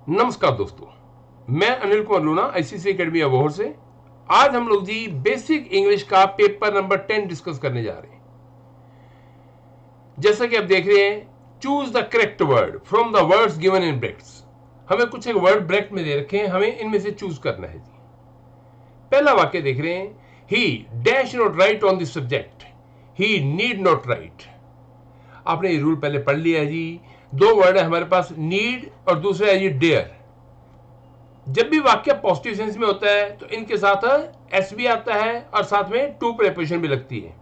नमस्कार दोस्तों, मैं Anil Kumar Luna ICC academy Abohar से। आज हम लोग जी बेसिक इंग्लिश का पेपर नंबर 10 डिस्कस करने जा रहे हैं। जैसा कि आप देख रहे हैं, choose the correct word from the words given in brackets. हमें कुछ एक वर्ड ब्रैकेट में दे रखे हैं, हमें इनमें से चूज करना है जी। पहला वाक्य देख रहे हैं, ही dash not right on this subject, he need not right. आपने ये रूल पहले पढ़ लिया है जी। दो वर्ड है हमारे पास, नीड और दूसरा है ये डेयर। जब भी वाक्य पॉजिटिव सेंस में होता है तो इनके साथ एस भी आता है और साथ में टू प्रेपोजिशन भी लगती है।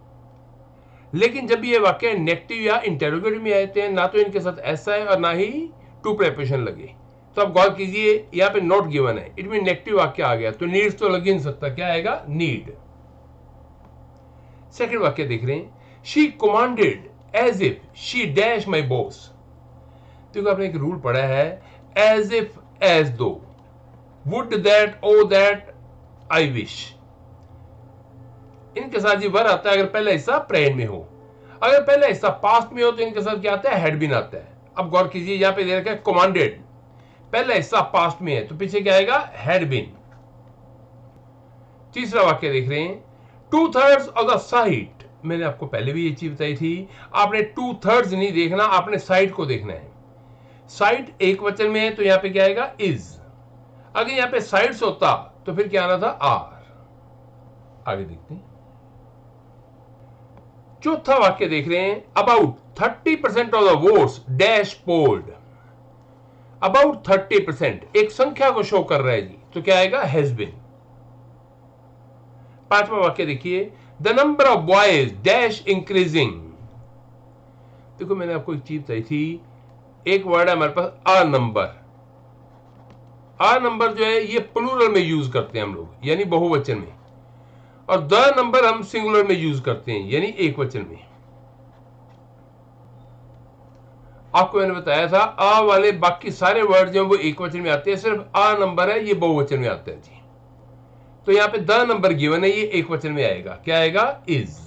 लेकिन जब ये वाक्य नेगेटिव या इंटेरोगेटिव में आते हैं, ना तो इनके साथ एस है और ना ही टू प्रेपोजिशन लगे। तो आप गौर कीजिए, यहाँ पे नॉट गिवन है, इट मीन नेगेटिव वाक्य आ गया, तो नीड्स तो लग ही नहीं सकता। क्या आएगा? नीड। सेकंड वाक्य देख रहे हैं, she commanded as if she dash my boss. देखो आपने एक रूल पढ़ा है, एज इफ एज दो, would that O that I wish. इनके साथ जी वर आता है अगर पहला हिस्सा प्रेजेंट में हो। अगर पहला हिस्सा पास्ट में हो तो इनके साथ क्या आता है? हैड बीन आता है। अब गौर कीजिए, यहां पे दे रखा है कमांडेड, पहला हिस्सा पास्ट में है तो पीछे क्या आएगा? Had been. तीसरा वाक्य देख रहे हैं, 2/3 ऑफ द साइट। मैंने आपको पहले भी ये चीज बताई थी, आपने 2/3 नहीं देखना, आपने साइट को देखना है। साइट एक वचन में है तो यहां पे क्या आएगा? इज। अगर यहां पे साइड्स होता तो फिर क्या आना था? आर। आगे देखते हैं। चौथा वाक्य देख रहे हैं, about 30% of the votes dash polled. About 30% एक संख्या को शो कर रहा है जी, तो क्या आएगा? Has been. पांचवा वाक्य देखिए, the number of boys dash increasing. देखो मैंने आपको एक चीज बताई थी, एक वर्ड है हमारे पास आ नंबर। आ नंबर जो है ये प्लूरल में यूज करते हैं हम लोग, यानी बहुवचन में, और द नंबर हम सिंगुलर में यूज करते हैं, यानी एक वचन में। आपको मैंने बताया था आ वाले बाकी सारे वर्ड जो वो एक वचन में आते हैं, सिर्फ आ नंबर है ये बहुवचन में आता है जी। तो यहां पे द नंबर गिवन है, ये एक वचन में आएगा। क्या आएगा? इज।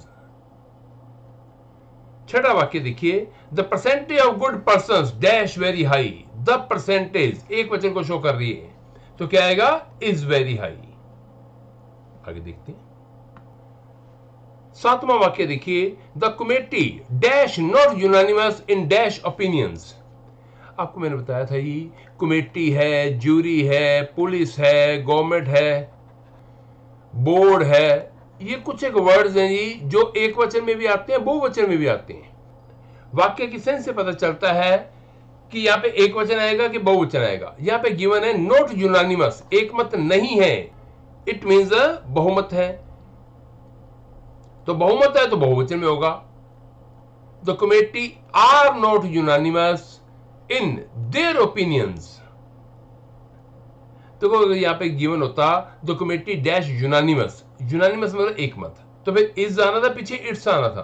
छठा वाक्य देखिए, the percentage of good persons dash very high. The percentage एक वचन को शो कर रही है, तो क्या आएगा? Is very high. आगे देखते हैं। सातवां वाक्य देखिए, the committee dash not unanimous in dash opinions. आपको मैंने बताया था ये कमेटी है, ज्यूरी है, पुलिस है, गवर्नमेंट है, बोर्ड है, ये कुछ एक वर्ड्स हैं जी जो एक वचन में भी आते हैं, बहुवचन में भी आते हैं। वाक्य की सेंस से पता चलता है कि यहां पे एक वचन आएगा कि बहुवचन आएगा। यहां पे गिवन है नॉट यूनानिमस, एक मत नहीं है, इट मींस बहुमत है। तो बहुमत है तो बहुवचन में होगा। The committee are not unanimous in their opinions. तो अगर यहां पे गिवन होता the committee dash unanimous, unanimous मतलब एक मत, तो फिर इज आना था, पीछे इट्स आना था।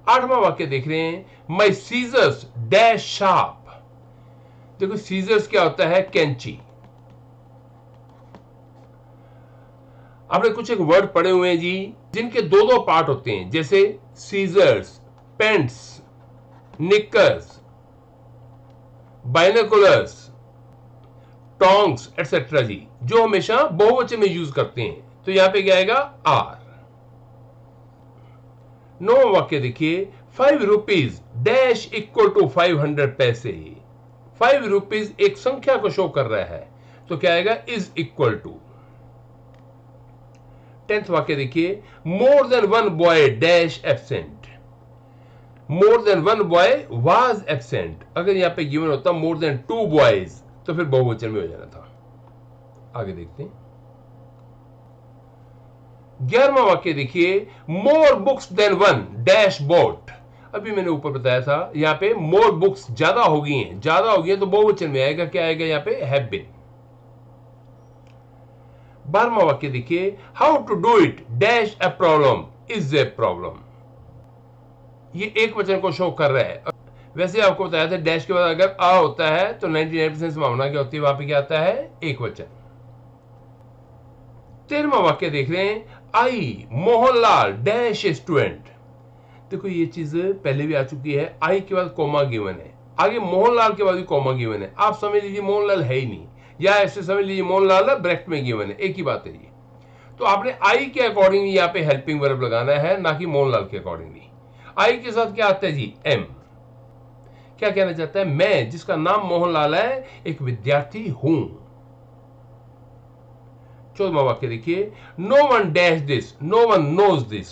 आठवां वाक्य देख रहे हैं, माई सीजर्स डैश शार्प। देखो सीजर्स क्या होता है? कैंची। आपने कुछ एक वर्ड पढ़े हुए हैं जी जिनके दो दो पार्ट होते हैं, जैसे scissors, pants, knickers, binoculars, tongs etcetera जी, जो हमेशा बहुवचन में यूज करते हैं। तो यहां पे क्या आएगा? आर। नौ वाक्य देखिए, 5 रुपीज डैश इक्वल टू 500 पैसे। 5 रुपीज एक संख्या को शो कर रहा है, तो क्या आएगा? Is equal to. 10th वाक्य देखिए, more than one boy dash absent. More than one boy was absent. अगर यहां पे गिवन होता मोर देन 2 बॉयज तो फिर बहुवचन में हो जाना था। आगे देखते हैं। 11वां वाक्य देखिए, more books than one dash bought. अभी मैंने ऊपर बताया था यहां पे मोर बुक्स ज्यादा हो गई हैं, ज्यादा हो गई हैं तो बहुवचन में आएगा। क्या आएगा यहां पे? Have been. 12वां वाक्य देखिए, how to do it dash a problem is a problem. ये एक वचन को शो कर रहा है। वैसे आपको बताया था डैश के बाद अगर आ होता है तो 99% संभावना क्या होती है? वहां पे क्या आता है? एक वचन। 13वां वाक्य देख रहे हैं, आई मोहनलाल डैश स्टूडेंट। देखो ये चीज पहले भी आ चुकी है, आई के बाद कोमा गिवन है, आगे मोहनलाल के बाद भी कॉमा गिवन है, आप समझ लीजिए मोहनलाल है ही नहीं, या ऐसे समझ लीजिए मोहनलाल ब्रैकेट में गिवन है, एक ही बात है ये। तो आपने आई के अकॉर्डिंग यहाँ पे हेल्पिंग वर्ब लगाना है, ना कि मोहनलाल के अकॉर्डिंगली। आई के साथ क्या आता है जी, एम। क्या कहना चाहता है, मैं जिसका नाम मोहनलाल है एक विद्यार्थी हूं। 14वां वाक्य देखिए, no one dash this, no one knows this.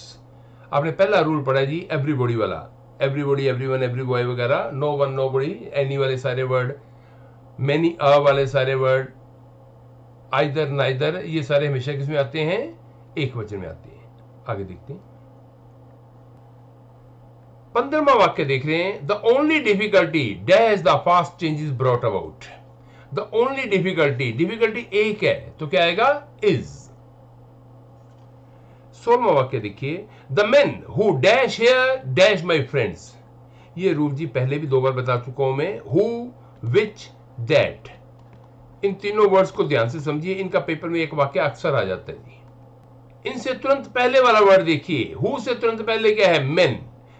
आपने पहला रूल पढ़ा जी एवरीबॉडी वाला, एवरीबॉडी, एवरीवन, एवरी बॉय वगैरह, no one, no body, any वाले सारे वर्ड, मैनी अ वाले सारे वर्ड, आइदर, नाइदर, ये सारे हमेशा किसमें आते हैं, एक वचन में आते हैं। आगे देखते हैं 15वां वाक्य देख रहे हैं, the only difficulty dash the fast changes brought about. The only difficulty, difficulty एक है तो क्या आएगा, इज। 16वां वाक्य देखिए, the men who dash here dash my friends. ये रूल जी पहले भी 2 बार बता चुका हूं मैं, हु, विच, दैट। इन तीनों वर्ड्स को ध्यान से समझिए, इनका पेपर में एक वाक्य अक्सर आ जाता है जी। इनसे तुरंत पहले वाला वर्ड देखिए, हु से तुरंत पहले क्या है, मेन।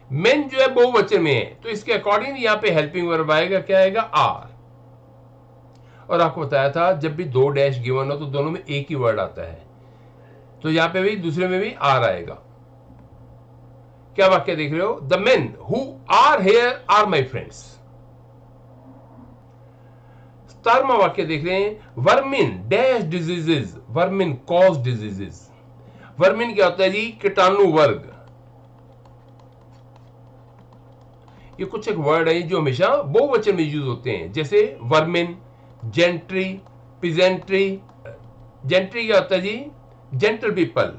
मेन जो है बहुवचन में है, तो इसके अकॉर्डिंग यहां पे हेल्पिंग वर्ब आएगा, क्या आएगा, आर। और आपको बताया था जब भी 2 डैश गिवन हो तो दोनों में एक ही वर्ड आता है, तो यहां पे भी दूसरे में भी आर आएगा। क्या वाक्य देख रहे हो, the men who are here are my friends. 17वां वाक्य देख रहे हैं, vermin dash diseases, vermin cause diseases. Vermin क्या होता है जी, कीटाणु वर्ग। ये कुछ एक वर्ड है जो हमेशा बहुवचन में यूज होते हैं, जैसे वर्मिन, जेंट्री, पिजेंट्री। जेंट्री क्या होता है जी, जेंटल पीपल।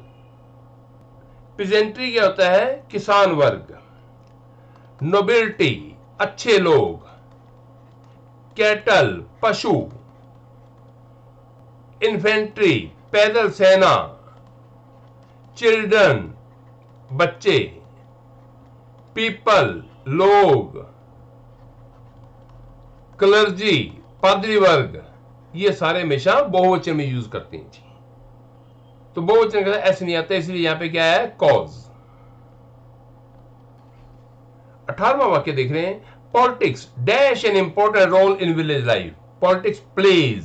पिजेंट्री क्या होता है, किसान वर्ग। नोबिलिटी, अच्छे लोग। कैटल, पशु। इन्फेंट्री, पैदल सेना। चिल्ड्रन, बच्चे। पीपल, लोग। क्लर्जी, पादरी वर्ग। ये सारे हमेशा बहुवचन में यूज करते हैं जी, तो बहुवचन का ऐसे नहीं आता, इसलिए यहां पे क्या है, कॉज। 18वां वाक्य देख रहे हैं, politics dash an important role in village life. Politics plays.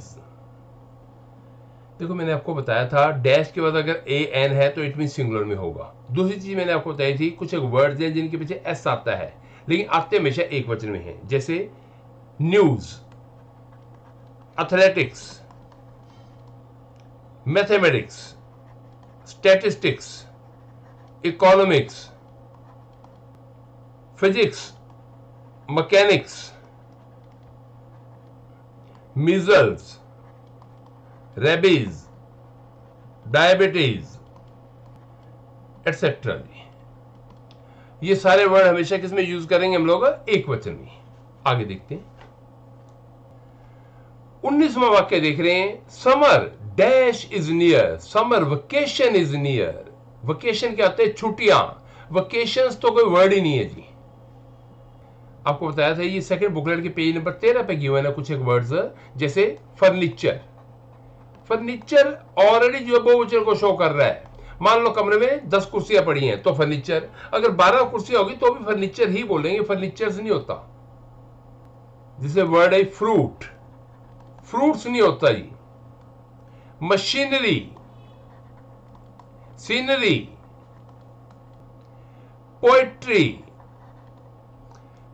देखो मैंने आपको बताया था डैश के बाद अगर ए एन है तो इट मीन सिंगुलर में होगा। दूसरी चीज मैंने आपको बताई थी, कुछ एक वर्ड्स हैं जिनके पीछे एस आता है लेकिन आते हमेशा एक वचन में है, जैसे news, athletics, mathematics, statistics, economics, physics, mechanics, measles, rabies, diabetes, etcetera. ये सारे वर्ड हमेशा किसमें यूज करेंगे हम लोग, एक वचन में। आगे देखते हैं 19वां वाक्य देख रहे हैं, summer dash is near, summer vacation is near. Vacation क्या होता है, छुट्टियां। वेकेशंस तो कोई वर्ड ही नहीं है जी। आपको बताया था ये सेकंड बुकलेट के पेज नंबर 13 पे गिवन है कुछ एक वर्ड्स, जैसे फर्नीचर। फर्नीचर ऑलरेडी जो है बहुवचन को शो कर रहा है। मान लो कमरे में 10 कुर्सियां पड़ी हैं तो फर्नीचर, अगर 12 कुर्सियां होगी तो भी फर्नीचर ही बोलेंगे, फर्नीचर नहीं होता। जैसे वर्ड है फ्रूट, फ्रूट्स नहीं होता जी। Machinery, scenery, poetry,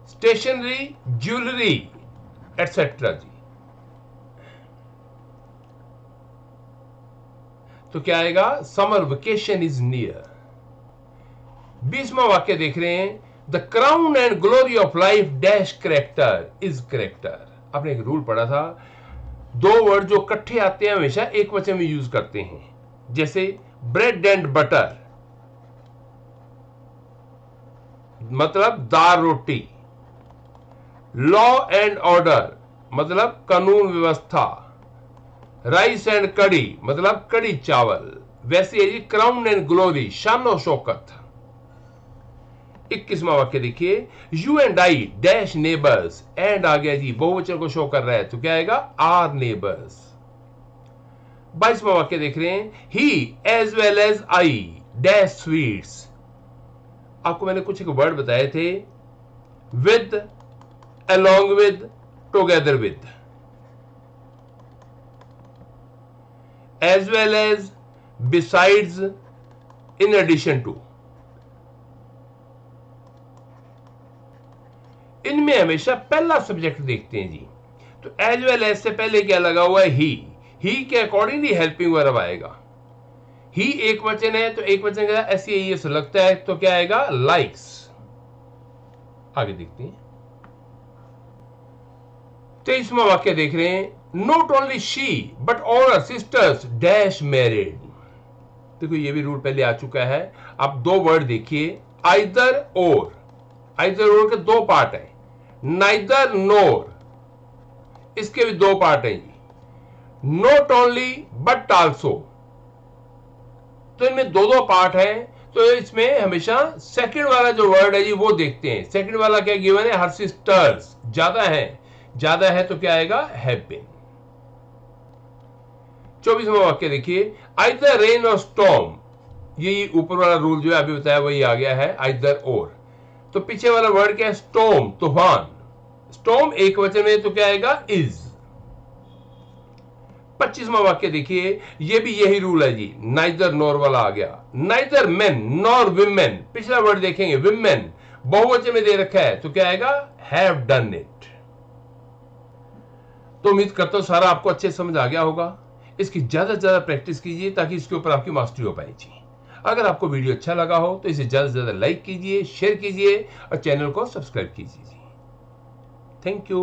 stationery, jewellery, etcetera जी। तो क्या आएगा, समर वेकेशन इज नियर। 20वां वाक्य देख रहे हैं, the crown and glory of life dash character is character. आपने एक रूल पढ़ा था, 2 वर्ड जो इकट्ठे आते हैं हमेशा एक वचन में यूज करते हैं, जैसे ब्रेड एंड बटर, मतलब दाल रोटी। लॉ एंड ऑर्डर, मतलब कानून व्यवस्था। राइस एंड कड़ी, मतलब कड़ी चावल। वैसे है जी क्राउन एंड ग्लोरी, शान शौकत। 21वां वाक्य देखिए, you and I dash neighbours, and आ गया जी, बहुवचन को शो कर रहा है तो क्या आएगा, आर नेबर्स। 22वां वाक्य देख रहे हैं, he as well as I dash sweets. आपको मैंने कुछ एक वर्ड बताए थे, with, along with, together with, as well as, besides, in addition to। इनमें हमेशा पहला सब्जेक्ट देखते हैं जी। तो एज वेल एज से पहले क्या लगा हुआ है? ही के अकॉर्डिंगली हेल्पिंग वर्ब आएगा। ही एक वचन है तो एक वचन का SEIS लगता है तो क्या आएगा? लाइक्स। आगे देखते हैं 23वां वाक्य देख रहे हैं, not only she but all her sisters dash married. देखो ये भी रूल पहले आ चुका है। आप दो वर्ड देखिए, आइदर और। आइदर और के दो पार्ट है, नाइदर नोर, इसके भी दो पार्ट हैं जी। नॉट ओनली बट आल्सो, तो इनमें दो दो पार्ट हैं। तो इसमें हमेशा सेकंड वाला जो वर्ड है जी वो देखते हैं। सेकंड वाला क्या गिवन है? हर सिस्टर्स, ज्यादा है तो क्या आएगा? Have been. 24वां वाक्य देखिए, आइदर रेन और स्टॉर्म। ये ऊपर वाला रूल जो है अभी बताया वही आ गया है, आइदर और। तो पीछे वाला वर्ड क्या है? स्टॉर्म, तूफान। स्टॉर्म एक वचन में तो क्या आएगा? इज। 25वां वाक्य देखिए, ये भी यही रूल है जी, नाइदर नॉर वाला आ गया। Neither main nor women. पिछला वर्ड देखेंगे, विमेन बहुवचन में दे रखा है तो क्या आएगा? Have done it. तो उम्मीद करता हूं सारा आपको अच्छे समझ आ गया होगा। इसकी ज्यादा से ज्यादा प्रैक्टिस कीजिए ताकि इसके ऊपर आपकी मास्टरी हो पाए जी। अगर आपको वीडियो अच्छा लगा हो तो इसे ज्यादा से ज्यादा लाइक कीजिए, शेयर कीजिए और चैनल को सब्सक्राइब कीजिए। Thank you.